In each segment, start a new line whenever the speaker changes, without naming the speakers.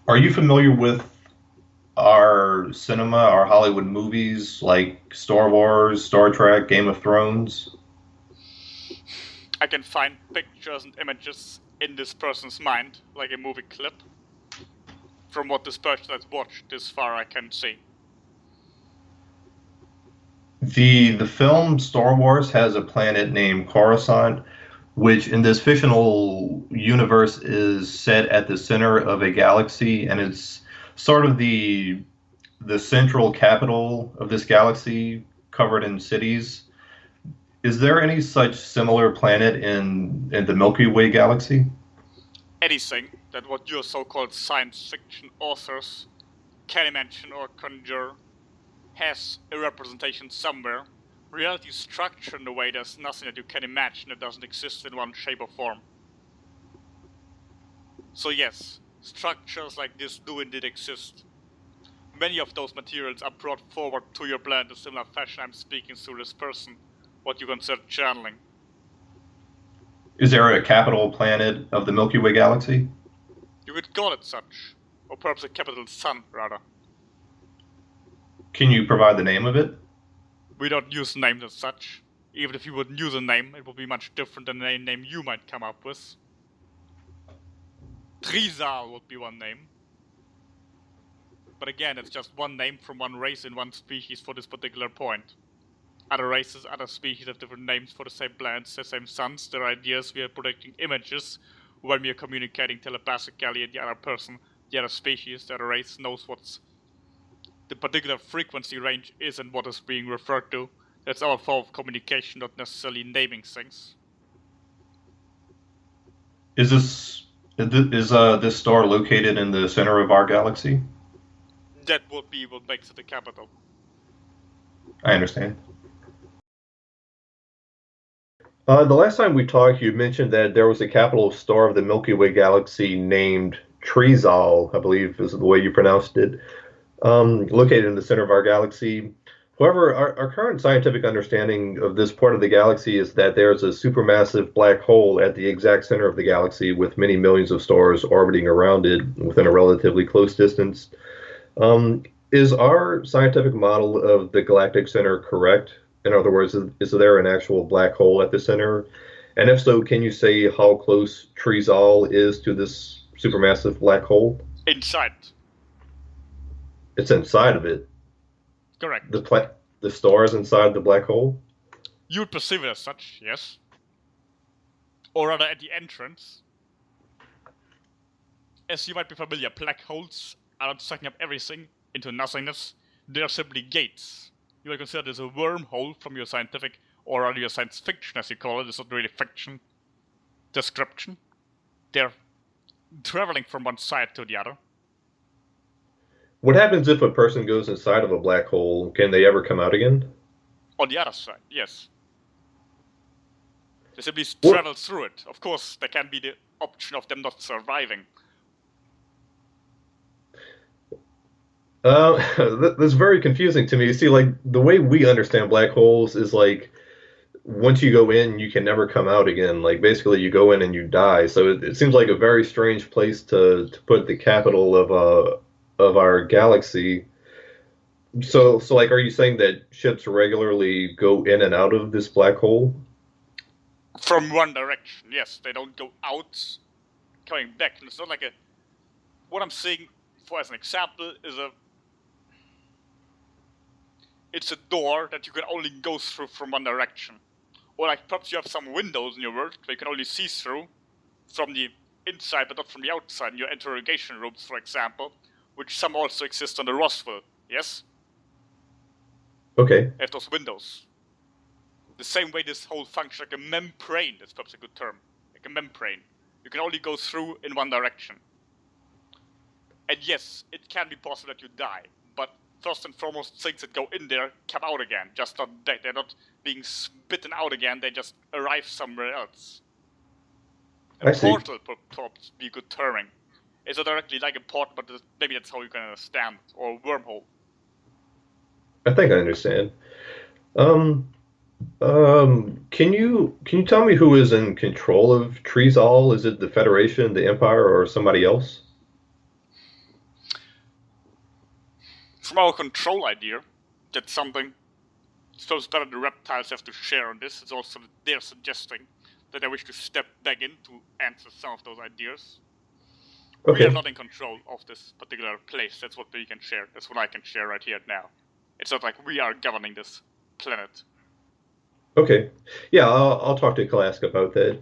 Are you familiar with our cinema, our Hollywood movies like Star Wars, Star Trek, Game of Thrones?
I can find pictures and images in this person's mind, like a movie clip. From what this person has watched this far, I can see.
The film Star Wars has a planet named Coruscant, which in this fictional universe is set at the center of a galaxy, and it's sort of the central capital of this galaxy, covered in cities. Is there any such similar planet in the Milky Way galaxy?
Anything that what your so-called science fiction authors can imagine or conjure has a representation somewhere. Reality is structured in a way there's nothing that you can imagine that doesn't exist in one shape or form. So yes, structures like this do indeed exist. Many of those materials are brought forward to your planet in a similar fashion. I'm speaking through this person, what you consider channeling.
Is there a capital planet of the Milky Way galaxy?
You could call it such, or perhaps a capital sun, rather.
Can you provide the name of it?
We don't use names as such. Even if you would use a name, it would be much different than a name you might come up with. Treezal would be one name. But again, it's just one name from one race in one species for this particular point. Other races, other species have different names for the same planets, the same suns. Their ideas, we are projecting images when we are communicating telepathically, and the other person, the other species, the other race knows what's the particular frequency range is and what is being referred to. That's our form of communication, not necessarily naming things.
Is this star located in the center of our galaxy?
That would be what makes it the capital.
I understand. The last time we talked, you mentioned that there was a capital star of the Milky Way galaxy named Treezal, I believe is the way you pronounced it, located in the center of our galaxy. However, our current scientific understanding of this part of the galaxy is that there's a supermassive black hole at the exact center of the galaxy with many millions of stars orbiting around it within a relatively close distance. Is our scientific model of the galactic center correct? In other words, is there an actual black hole at the center? And if so, can you say how close Treezal is to this supermassive black hole?
Inside.
It's inside of it.
Correct.
The star is inside the black hole?
You would perceive it as such, yes. Or rather at the entrance. As you might be familiar, black holes are not sucking up everything into nothingness. They are simply gates. You might consider this a wormhole from your scientific, or rather your science fiction as you call it. It's not really fiction description. They're traveling from one side to the other.
What happens if a person goes inside of a black hole? Can they ever come out again?
On the other side, yes. They simply travel through it. Of course, there can be the option of them not surviving.
That's very confusing to me. You see, like, the way we understand black holes is like once you go in, you can never come out again. Like, basically, you go in and you die. So it seems like a very strange place to put the capital of our galaxy. So like, are you saying that ships regularly go in and out of this black hole?
From one direction, yes. They don't go out, coming back. And it's not like a... What I'm saying, for as an example, is it's a door that you can only go through from one direction. Or like perhaps you have some windows in your world where you can only see through from the inside but not from the outside in your interrogation rooms, for example, which some also exist on the Roswell, yes?
Okay.
They have those windows. The same way this whole functions like a membrane, that's perhaps a good term. Like a membrane. You can only go through in one direction. And yes, it can be possible that you die, but first and foremost, things that go in there come out again, just not dead. They're not being spitten out again, they just arrive somewhere else. A portal would perhaps be good terming. It's not directly like a portal, but maybe that's how you can understand it, or a wormhole.
I think I understand. Can you tell me who is in control of Treezal? Is it the Federation, the Empire, or somebody else?
From our control idea, that's something spokesperson the reptiles have to share on this. It's also that they're suggesting that they wish to step back in to answer some of those ideas.
Okay.
We are not in control of this particular place. That's what we can share. That's what I can share right here now. It's not like we are governing this planet.
Okay. Yeah, I'll talk to KALASK about that.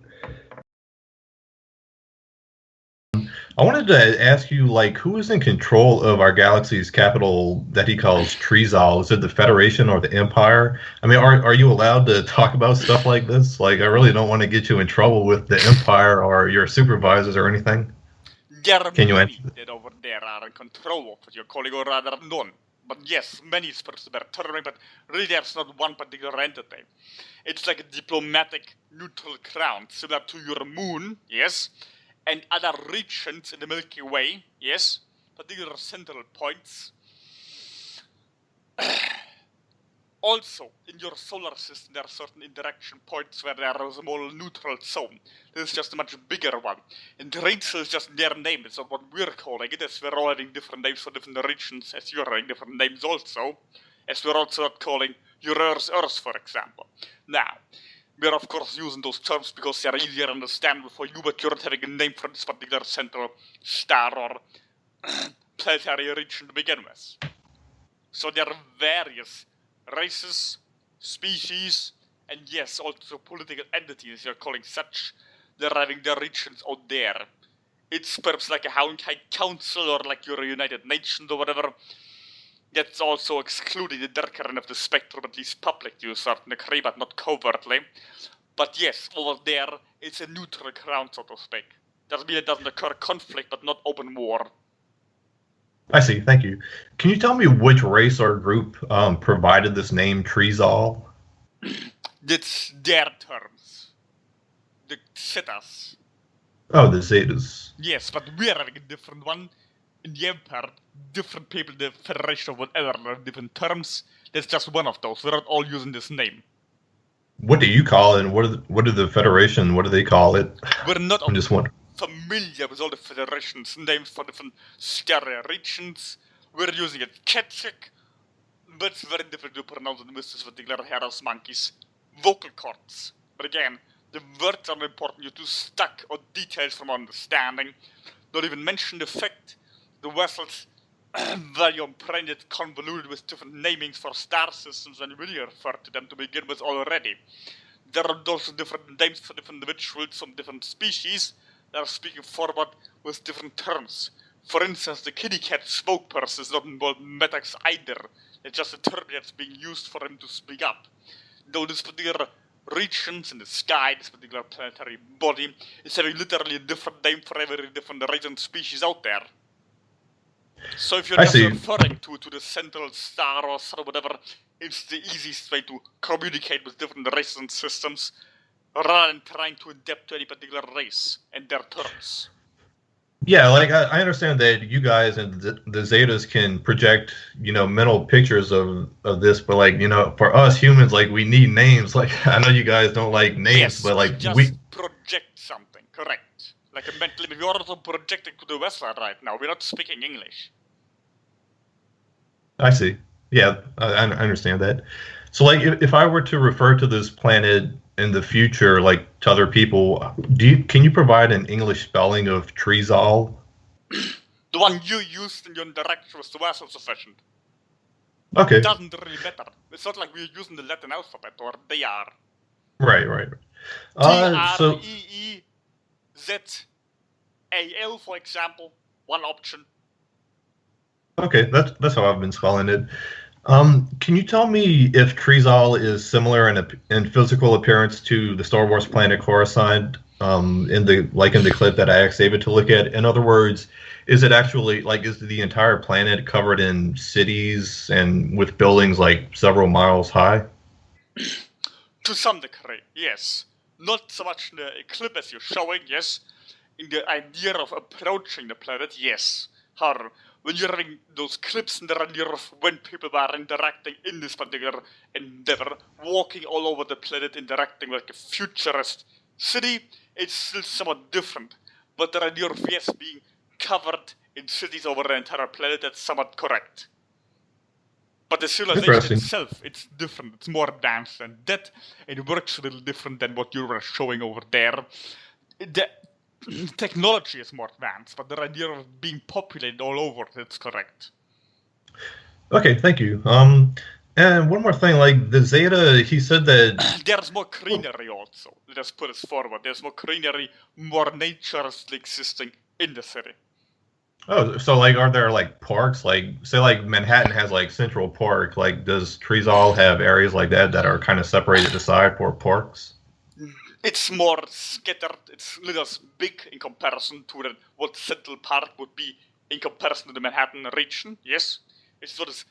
I wanted to ask you, like, who is in control of our galaxy's capital that he calls Treezal? Is it the Federation or the Empire? I mean, are you allowed to talk about stuff like this? Like, I really don't want to get you in trouble with the Empire or your supervisors or anything.
There are
Can you
many
answer
that over there are in control of what you're calling, or rather none. But yes, many is perhaps a better term, but really there's not one particular entity. It's like a diplomatic neutral ground, similar to your moon, yes, and other regions in the Milky Way, yes, particular central points. Also, in your solar system, there are certain interaction points where there is a more neutral zone. This is just a much bigger one. And Treezal is just their name. It's not what we're calling it, as we're all having different names for different regions, as you're having different names also. As we're also not calling your Earth, for example. Now, we're of course using those terms because they are easier understandable for you, but you're not having a name for this particular central star or planetary region to begin with. So there are various races, species, and yes, also political entities, you're calling such. They're having their regions out there. It's perhaps like a High Council or like your United Nations or whatever. That's also excluding the darker end of the spectrum, at least public to a certain degree, but not covertly. But yes, over there, it's a neutral ground, so to speak. Doesn't mean it doesn't occur conflict, but not open war.
I see. Thank you. Can you tell me which race or group provided this name Treezal?
That's their terms. The Zetas.
Oh, the Zetas.
Yes, but we're having a different one. In the Empire, different people, the Federation or whatever, have different terms. That's just one of those. We're not all using this name.
What do you call it, and what do the Federation? What do they call it?
We're not
I'm just wondering.
familiar with all the Federation's names for different stereo regions. We're using it Ketchik, but it's very difficult to pronounce it with this particular Harris monkey's vocal cords. But again, the words are important. You're too stuck on details from understanding. Not even mention the fact the vessels very unbranded, convoluted with different namings for star systems and really refer to them to begin with already. There are also different names for different individuals from different species that are speaking forward with different terms. For instance, the kitty cat spokesperson is not involved in Metax either. It's just a term that's being used for him to speak up. Though this particular regions in the sky, this particular planetary body, is having literally a different name for every different race and species out there. So if you're just referring to the central star or whatever, it's the easiest way to communicate with different races and systems rather than trying to adapt to any particular race and their terms.
Yeah, like I understand that you guys and the Zetas can project, mental pictures of this, but like, for us humans, like we need names. Like I know you guys don't like names,
yes,
but like
we project something, correct? Like mentally, we are also projecting to the vessel right now. We're not speaking English.
I see. Yeah, I understand that. So, like, if I were to refer to this planet in the future, like to other people, can you provide an English spelling of Treezal?
The one you used in your interaction with the vessel sufficient.
Okay.
It doesn't really matter. It's not like we're using the Latin alphabet, or they are.
Right.
Treezal, for example, one option.
Okay, that's how I've been spelling it. Can you tell me if Treezal is similar in physical appearance to the Star Wars planet Coruscant? In the clip that I asked David to look at. In other words, is it actually is the entire planet covered in cities and with buildings like several miles high?
To some degree, yes. Not so much in the clip as you're showing, yes. In the idea of approaching the planet, yes. However, when you're having those clips in the idea of when people are interacting in this particular endeavor, walking all over the planet, interacting like a futurist city, it's still somewhat different. But the idea of yes being covered in cities over the entire planet, that's somewhat correct. But the civilization itself, it's different. It's more advanced than that. It works a little different than what you were showing over there. The technology is more advanced, but the idea of being populated all over, it's correct.
Okay, thank you. And one more thing, like the Zeta, he said that
there's more greenery also. Let's put it forward. There's more greenery, more nature existing in the city.
Oh, so like, are there like parks? Like, say, like Manhattan has like Central Park. Like, does Treezal have areas like that that are kind of separated aside for parks?
It's more scattered. It's not as big in comparison to what Central Park would be in comparison to the Manhattan region. Yes, it's not as.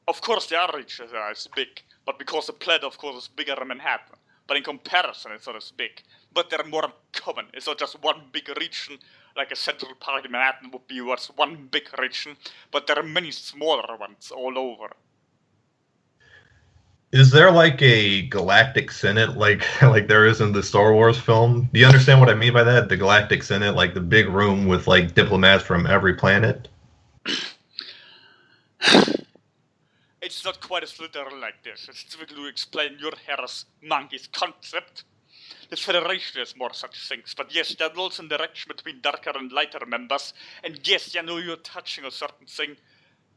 Of course, there are regions that are as big, but because the planet, of course, is bigger than Manhattan. But in comparison, it's not as big. But they're more common. It's not just one big region, like a Central Park in Manhattan would be just one big region, but there are many smaller ones all over.
Is there like a galactic senate, like there is in the Star Wars film? Do you understand what I mean by that? The galactic senate, like the big room with like diplomats from every planet?
It's not quite as literal like this. It's difficult to explain your Harris monkey's concept. The Federation has more such things, but yes, there's also an interaction between darker and lighter members, and yes, I know you're touching a certain thing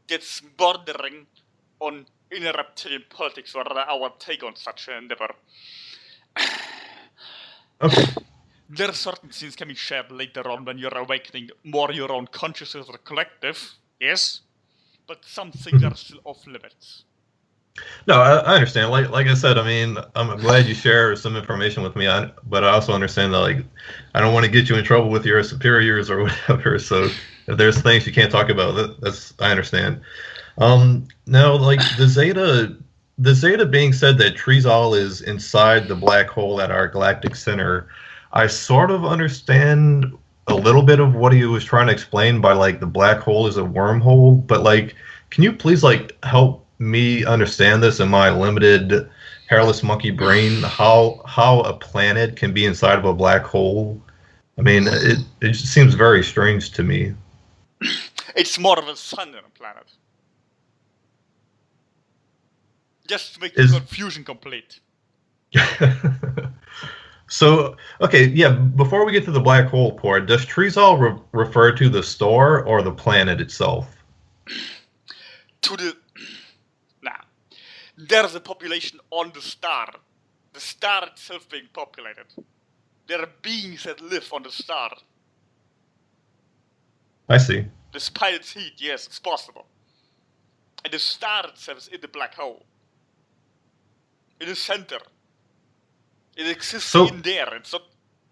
that's bordering on inner reptilian politics, or our take on such an endeavor.
Okay.
There are certain things can be shared later on when you're awakening more your own consciousness or collective, yes? But some things are still off limits.
No, I understand. Like I said, I mean, I'm glad you share some information with me. But I also understand that like I don't want to get you in trouble with your superiors or whatever. So if there's things you can't talk about, that's I understand. Now, like the Zeta being said that Treezal is inside the black hole at our galactic center, I sort of understand a little bit of what he was trying to explain by like the black hole is a wormhole, but like, can you please like help me understand this in my limited hairless monkey brain? How a planet can be inside of a black hole? I mean, it just seems very strange to me.
It's more of a sun than a planet. Just to make the confusion complete.
So, okay, yeah, before we get to the black hole part, does Treezal refer to the star or the planet itself?
To the... Nah. There's a population on the star. The star itself being populated. There are beings that live on the star.
I see.
Despite its heat, yes, it's possible. And the star itself is in the black hole. In the center. It exists in there. It's not.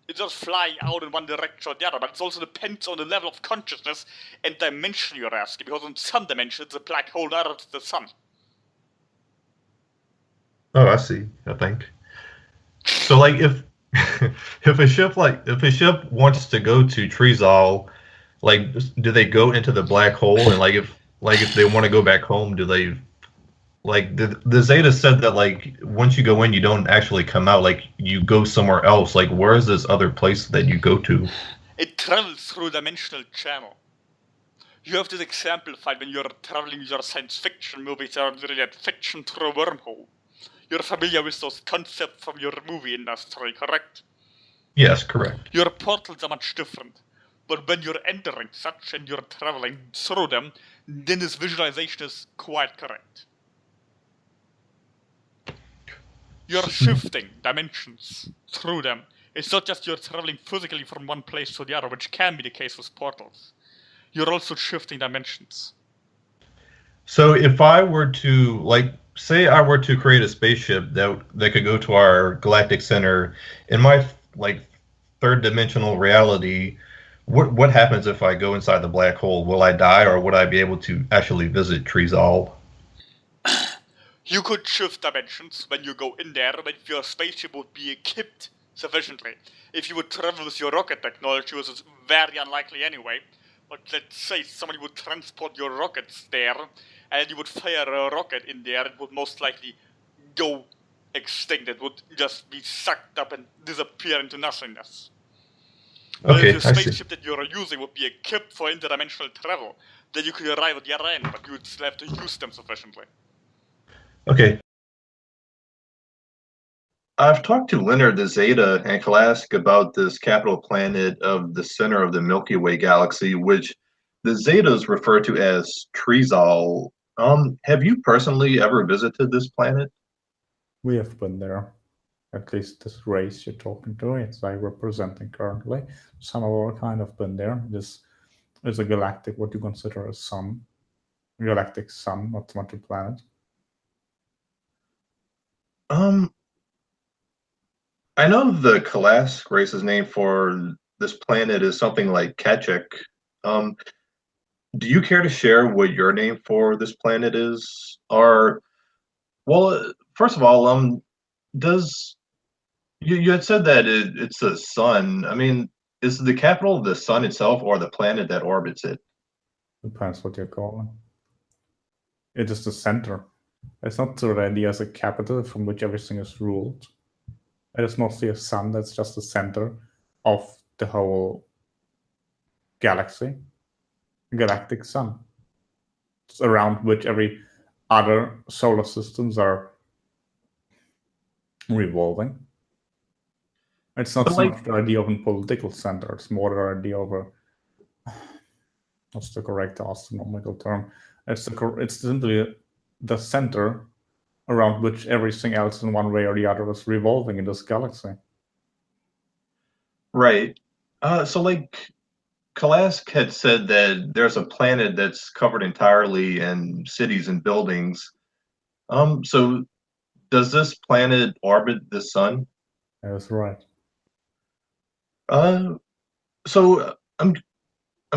It just fly out in one direction or the other, but it also depends on the level of consciousness and dimension you're asking. Because in some dimensions, it's a black hole, other it's the sun.
Oh, I see. I think. So, like, if a ship wants to go to Treezal, like, do they go into the black hole? And if they want to go back home, do they? Like the Zeta said that like once you go in, you don't actually come out. Like you go somewhere else. Like where is this other place that you go to?
It travels through a dimensional channel. You have this exemplified when you're traveling your science fiction movies that are really at fiction through a wormhole. You're familiar with those concepts from your movie industry, correct?
Yes, correct.
Your portals are much different. But when you're entering such and you're traveling through them, then this visualization is quite correct. You're shifting dimensions through them. It's not just you're traveling physically from one place to the other, which can be the case with portals. You're also shifting dimensions.
So if I were to, like, say I were to create a spaceship that could go to our galactic center, in my, like, third dimensional reality, what happens if I go inside the black hole? Will I die, or would I be able to actually visit Treezal?
You could shift dimensions when you go in there, but if your spaceship would be equipped sufficiently. If you would travel with your rocket technology, which is very unlikely anyway, but let's say somebody would transport your rockets there, and you would fire a rocket in there, it would most likely go extinct. It would just be sucked up and disappear into nothingness. But
Okay,
if your spaceship that you're using would be equipped for interdimensional travel, then you could arrive at the other end, but you would still have to use them sufficiently.
Okay. I've talked to Leonard the Zeta and KALASK about this capital planet of the center of the Milky Way galaxy, which the Zetas refer to as Treezal. Have you personally ever visited this planet?
We have been there. At least this race you're talking to, it's like representing currently. Some of our kind have been there. This is a galactic, what you consider a sun. Galactic sun, not so much a planet.
I know the KALASK race's name for this planet is something like Kachek. Um, do you care to share what your name for this planet is? Or, well, first of all, does you had said that it's the sun. I mean, is the capital the sun itself or the planet that orbits it?
Depends what you're calling. It is the center. It's not the idea as a capital from which everything is ruled. It is mostly a sun that's just the center of the whole galaxy. Galactic sun. It's around which every other solar systems are revolving. It's not so much the idea of a political center, it's more the idea of a, what's the correct astronomical term? It's simply the center around which everything else in one way or the other is revolving in this galaxy.
Right. So like KALASK had said that there's a planet that's covered entirely in cities and buildings. So does this planet orbit the sun?
That's right.
So I'm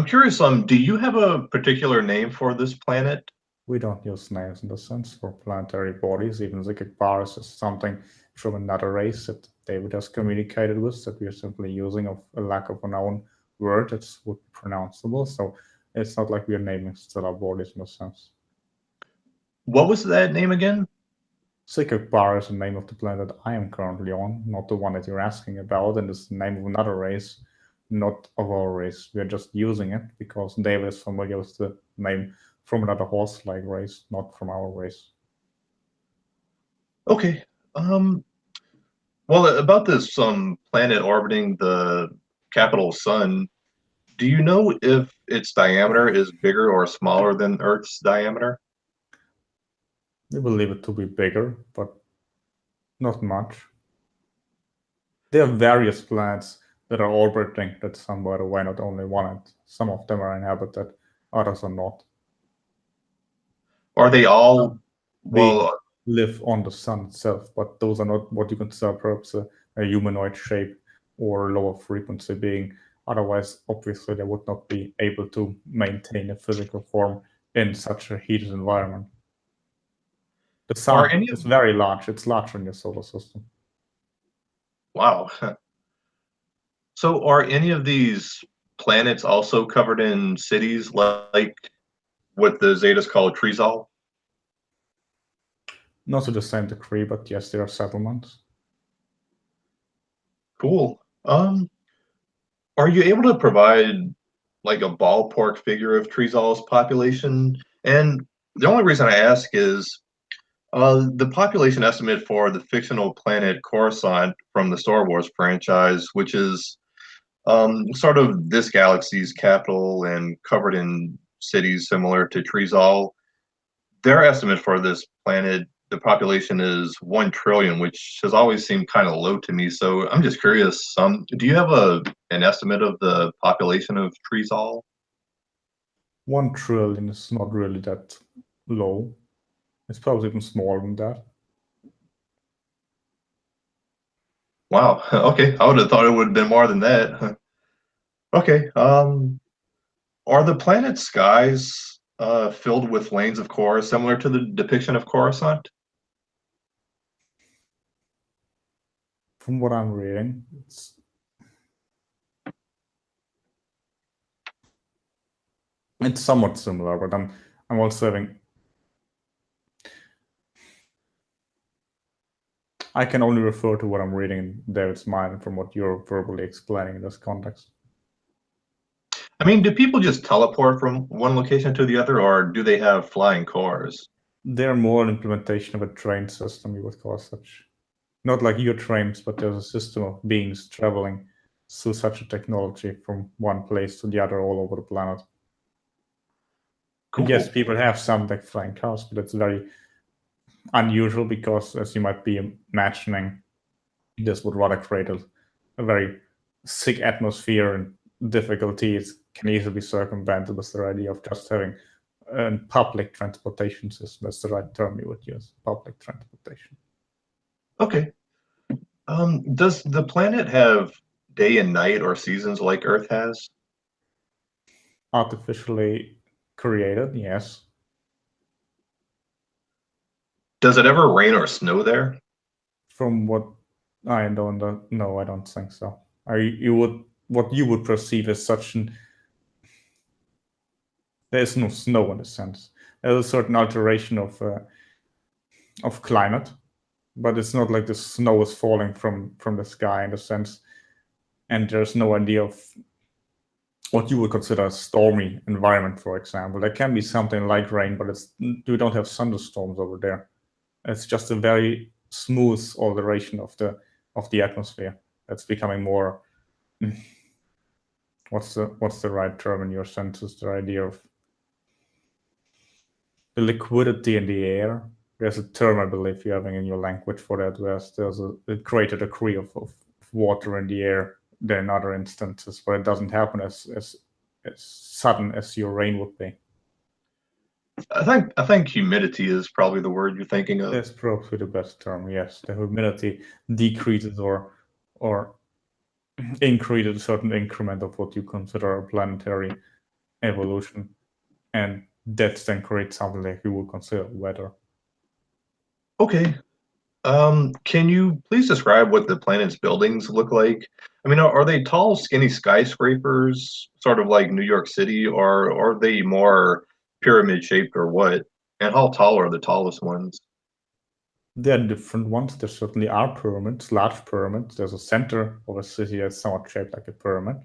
curious, do you have a particular name for this planet?
We don't use names in the sense for planetary bodies. Even Sighakbar is something from another race that David has communicated with, that we are simply using of a lack of a known word that would be pronounceable. So it's not like we are naming stellar bodies in a sense.
What was that name again?
Sighakbar is the name of the planet I am currently on, not the one that you're asking about, and it's the name of another race, not of our race. We are just using it because David is familiar with the name from another horse-like race, not from our race.
Okay. Well, about this planet orbiting the capital sun, do you know if its diameter is bigger or smaller than Earth's diameter?
We believe it to be bigger, but not much. There are various planets that are orbiting that sun, by the way, not only one, and some of them are inhabited, others are not.
Are they all, well,
live on the sun itself, but those are not what you consider perhaps a humanoid shape or lower frequency being. Otherwise, obviously, they would not be able to maintain a physical form in such a heated environment. The sun is very large. It's larger in your solar system.
Wow. So are any of these planets also covered in cities like what the Zetas call Treezal?
Not to the same degree, but yes, there are settlements.
Cool. Are you able to provide like a ballpark figure of Treezal's population? And the only reason I ask is the population estimate for the fictional planet Coruscant from the Star Wars franchise, which is sort of this galaxy's capital and covered in cities similar to Treezal. Their estimate for this planet, the population is 1 trillion, which has always seemed kind of low to me. So I'm just curious, do you have an estimate of the population of Treezal?
1 trillion is not really that low. It's probably even smaller than that.
Wow. Okay. I would have thought it would have been more than that. Okay. Are the planet's skies filled with lanes of Chorus, similar to the depiction of Coruscant?
From what I'm reading, it's somewhat similar, but I'm also having. I can only refer to what I'm reading in David's mind from what you're verbally explaining in this context.
I mean, do people just teleport from one location to the other, or do they have flying cars?
They're more an implementation of a train system, you would call such. Not like your trains, but there's a system of beings traveling through such a technology from one place to the other all over the planet.
Cool.
And yes, people have some like flying cars, but it's very unusual because, as you might be imagining, this would rather create a very thick atmosphere, and difficulties can easily be circumvented with the idea of just having a public transportation system. That's the right term you would use, public transportation.
Okay. Does the planet have day and night or seasons like Earth has?
Artificially created, yes.
Does it ever rain or snow there?
From what I don't know, I don't think so. What you would perceive as such an, there's no snow in a sense. There's a certain alteration of climate, but it's not like the snow is falling from the sky in a sense, and there's no idea of what you would consider a stormy environment, for example. There can be something like rain, but you don't have thunderstorms over there. It's just a very smooth alteration of the atmosphere that's becoming more. What's the right term in your sense? Is the idea of the liquidity in the air? There's a term I believe you're having in your language for that, where there's a greater degree of water in the air than in other instances, where it doesn't happen as sudden as your rain would be.
I think humidity is probably the word you're thinking of.
That's probably the best term. Yes, the humidity decreases or increases a certain increment of what you consider a planetary evolution, and that then creates something like you would consider weather.
Okay. Can you please describe what the planet's buildings look like? I mean, are they tall, skinny skyscrapers, sort of like New York City, or are they more pyramid shaped or what? And how tall are the tallest ones?
There are different ones. There certainly are pyramids, large pyramids. There's a center of a city that's somewhat shaped like a pyramid.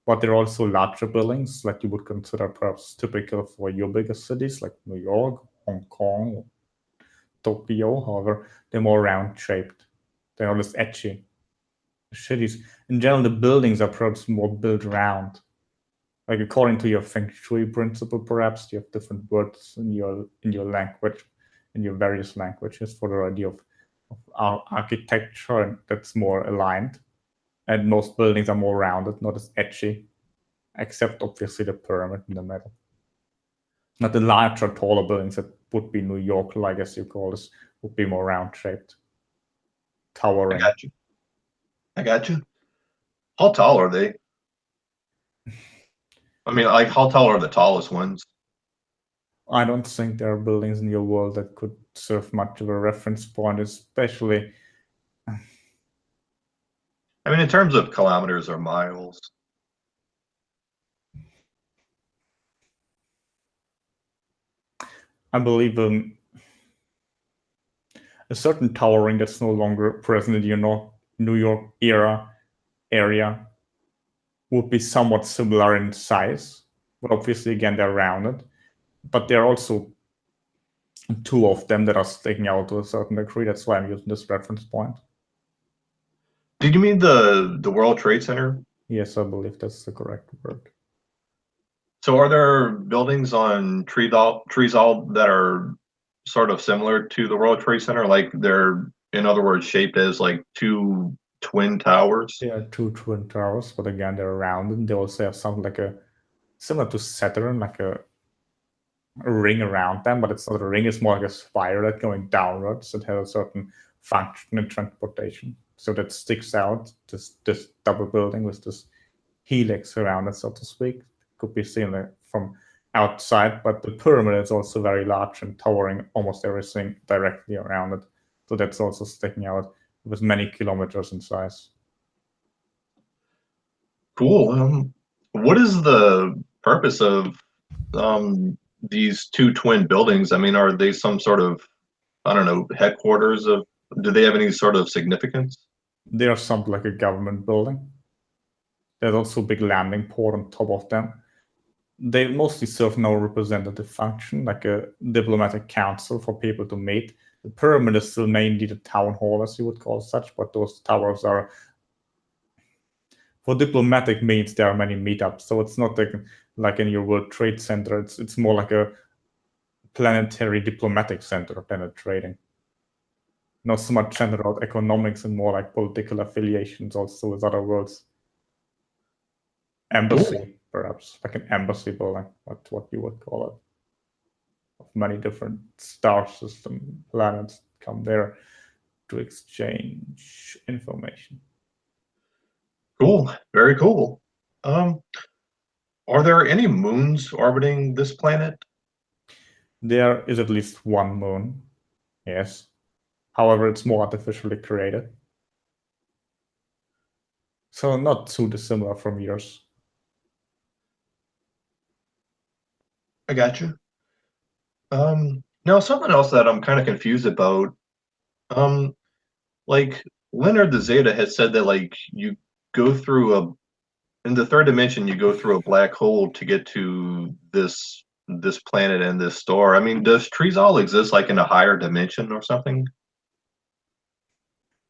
But there are also larger buildings that you would consider perhaps typical for your biggest cities like New York, Hong Kong, Tokyo. However, they're more round shaped. They're not as edgy. The cities, in general, the buildings are perhaps more built round. Like according to your feng shui principle, perhaps you have different words in your language, in your various languages for the idea of our architecture, and that's more aligned. And most buildings are more rounded, not as edgy, except obviously the pyramid in the middle. Not the larger, taller buildings that would be New York, like as you call this, would be more round shaped, towering.
I got you. How tall are they? I mean, like, how tall are the tallest ones?
I don't think there are buildings in your world that could serve much of a reference point, especially.
I mean, in terms of kilometers or miles.
I believe a certain towering that's no longer present in your New York area would be somewhat similar in size, but obviously again they're rounded. But there are also two of them that are sticking out to a certain degree. That's why I'm using this reference point.
Did you mean the World Trade Center?
Yes, I believe that's the correct word.
So are there buildings on Treezal that are sort of similar to the World Trade Center? Like they're, in other words, shaped as like two twin towers?
They are two twin towers, but again, they're rounded. They also have something like similar to Saturn, like a ring around them, but it's not a ring, it's more like a spiral that's going downwards. It has a certain function in transportation. So that sticks out, this double building with this helix around it, so to speak. Could be seen from outside, but the pyramid is also very large and towering almost everything directly around it. So that's also sticking out with many kilometers in size.
Cool. What is the purpose of these two twin buildings? I mean, are they some sort of, I don't know, headquarters of, do they have any sort of significance?
They are something like a government building. There's also a big landing port on top of them. they mostly serve no representative function, like a diplomatic council for people to meet. The pyramid is still mainly the town hall, as you would call such, but those towers are, for diplomatic means, there are many meetups. So it's not like in your World Trade Center. It's more like a planetary diplomatic center than a trading. Not so much centered around economics and more like political affiliations also with other worlds. Embassy, perhaps, like an embassy building, that's what you would call it. Of many different star system planets come there to exchange information.
Cool, very cool. Are there any moons orbiting this planet?
There is at least one moon, yes. However, it's more artificially created. So not too dissimilar from yours.
I got you. Now something else that I'm kind of confused about. Like Leonard the Zeta had said that like you go through in the third dimension you go through a black hole to get to this planet and this star. I mean, does Treezal exist like in a higher dimension or something?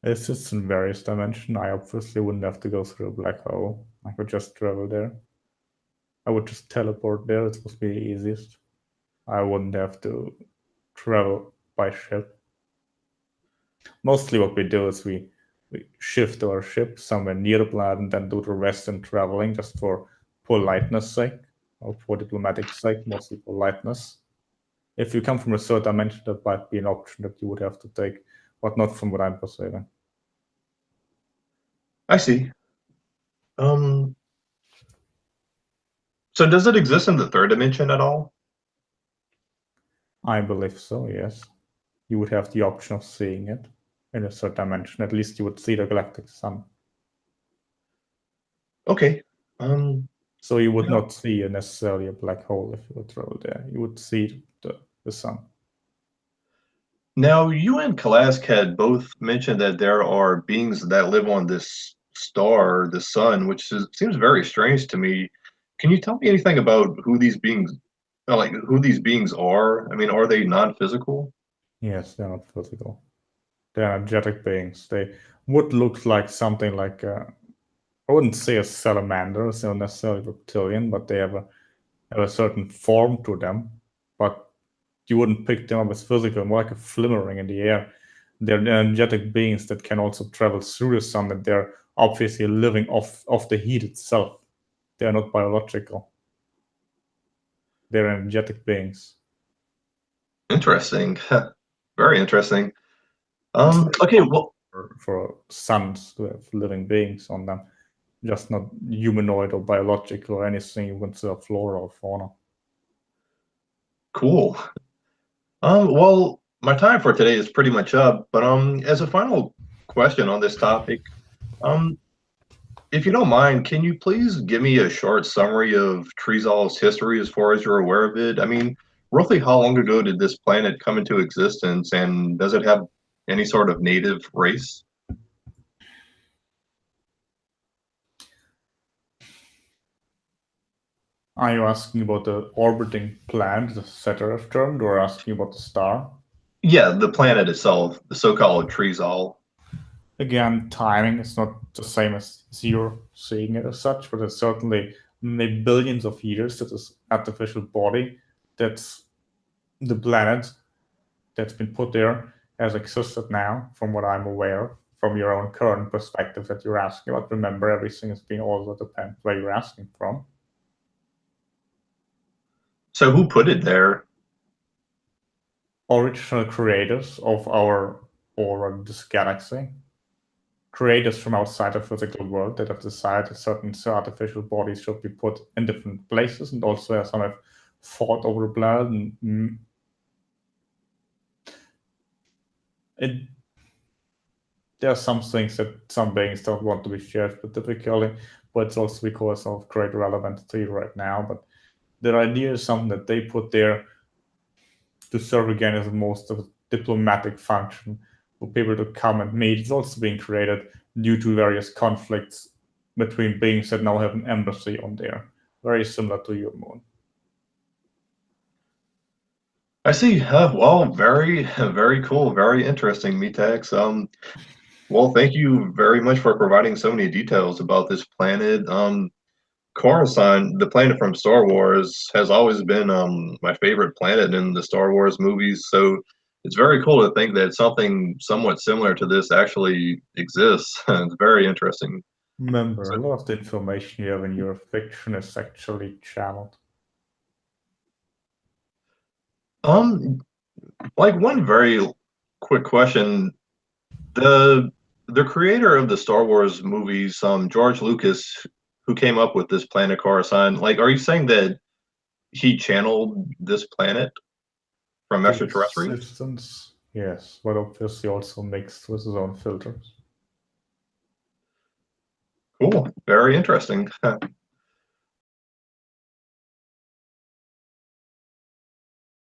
It's just in various dimensions. I obviously wouldn't have to go through a black hole. I could just travel there. I would just teleport there. It's supposed to be the easiest. I wouldn't have to travel by ship. Mostly what we do is we shift our ship somewhere near the planet and then do the rest in traveling just for politeness sake or for diplomatic sake, mostly politeness. If you come from a third dimension, that might be an option that you would have to take, but not from what I'm perceiving.
I see. So does it exist in the third dimension at all?
I believe so, yes. You would have the option of seeing it in a third dimension. At least you would see the galactic sun.
Okay.
So you would not see necessarily a black hole if you would travel there. You would see the sun.
Now, you and KALASK had both mentioned that there are beings that live on this star, the sun, which seems very strange to me. Can you tell me anything about who these beings, like who these beings are? I mean, are they non-physical?
Yes, they're not physical. They're energetic beings. They would look like something like I wouldn't say a salamander, they're not necessarily reptilian, but they have a certain form to them. But you wouldn't pick them up as physical, more like a flimmering in the air. They're energetic beings that can also travel through the sun, and they're obviously living off the heat itself. They're not biological. They're energetic beings.
Interesting. Very interesting. Okay, well,
for suns to have living beings on them, just not humanoid or biological or anything you consider flora or fauna.
cool. Well, my time for today is pretty much up, but as a final question on this topic, if you don't mind, can you please give me a short summary of Treezal's history as far as you're aware of it? I mean, roughly how long ago did this planet come into existence, and does it have any sort of native race?
Are you asking about the orbiting planet, the Saturn termed, or asking about the star?
Yeah, the planet itself, the so-called Treezal.
Again, timing is not the same as you're seeing it as such, but it's certainly maybe billions of years that this artificial body, that's the planet that's been put there, has existed now, from what I'm aware, from your own current perspective that you're asking about. Remember, everything has been also depends where you're asking from.
So who put it there?
Original creators of our or this galaxy, creators from outside the physical world that have decided certain artificial bodies should be put in different places, and also some have fought over the planet. There are some things that some beings don't want to be shared specifically, but it's also because of great relevance to you right now. But the idea is something that they put there to serve again as most of a diplomatic function for people to come and meet. It's also being created due to various conflicts between beings that now have an embassy on there, very similar to your moon.
I see. Well, very, very cool, very interesting, Metax. Well, thank you very much for providing so many details about this planet. Coruscant, the planet from Star Wars, has always been my favorite planet in the Star Wars movies. So it's very cool to think that something somewhat similar to this actually exists. It's very interesting.
Remember,
So,
a lot of the information you have in your fiction is actually channeled.
um, like one very quick question: the creator of the Star Wars movies, George Lucas, who came up with this planet Coruscant, like, are you saying that he channeled this planet from
The
extraterrestrials?
existence, yes, but obviously also mixed with his own filters.
Cool, very interesting.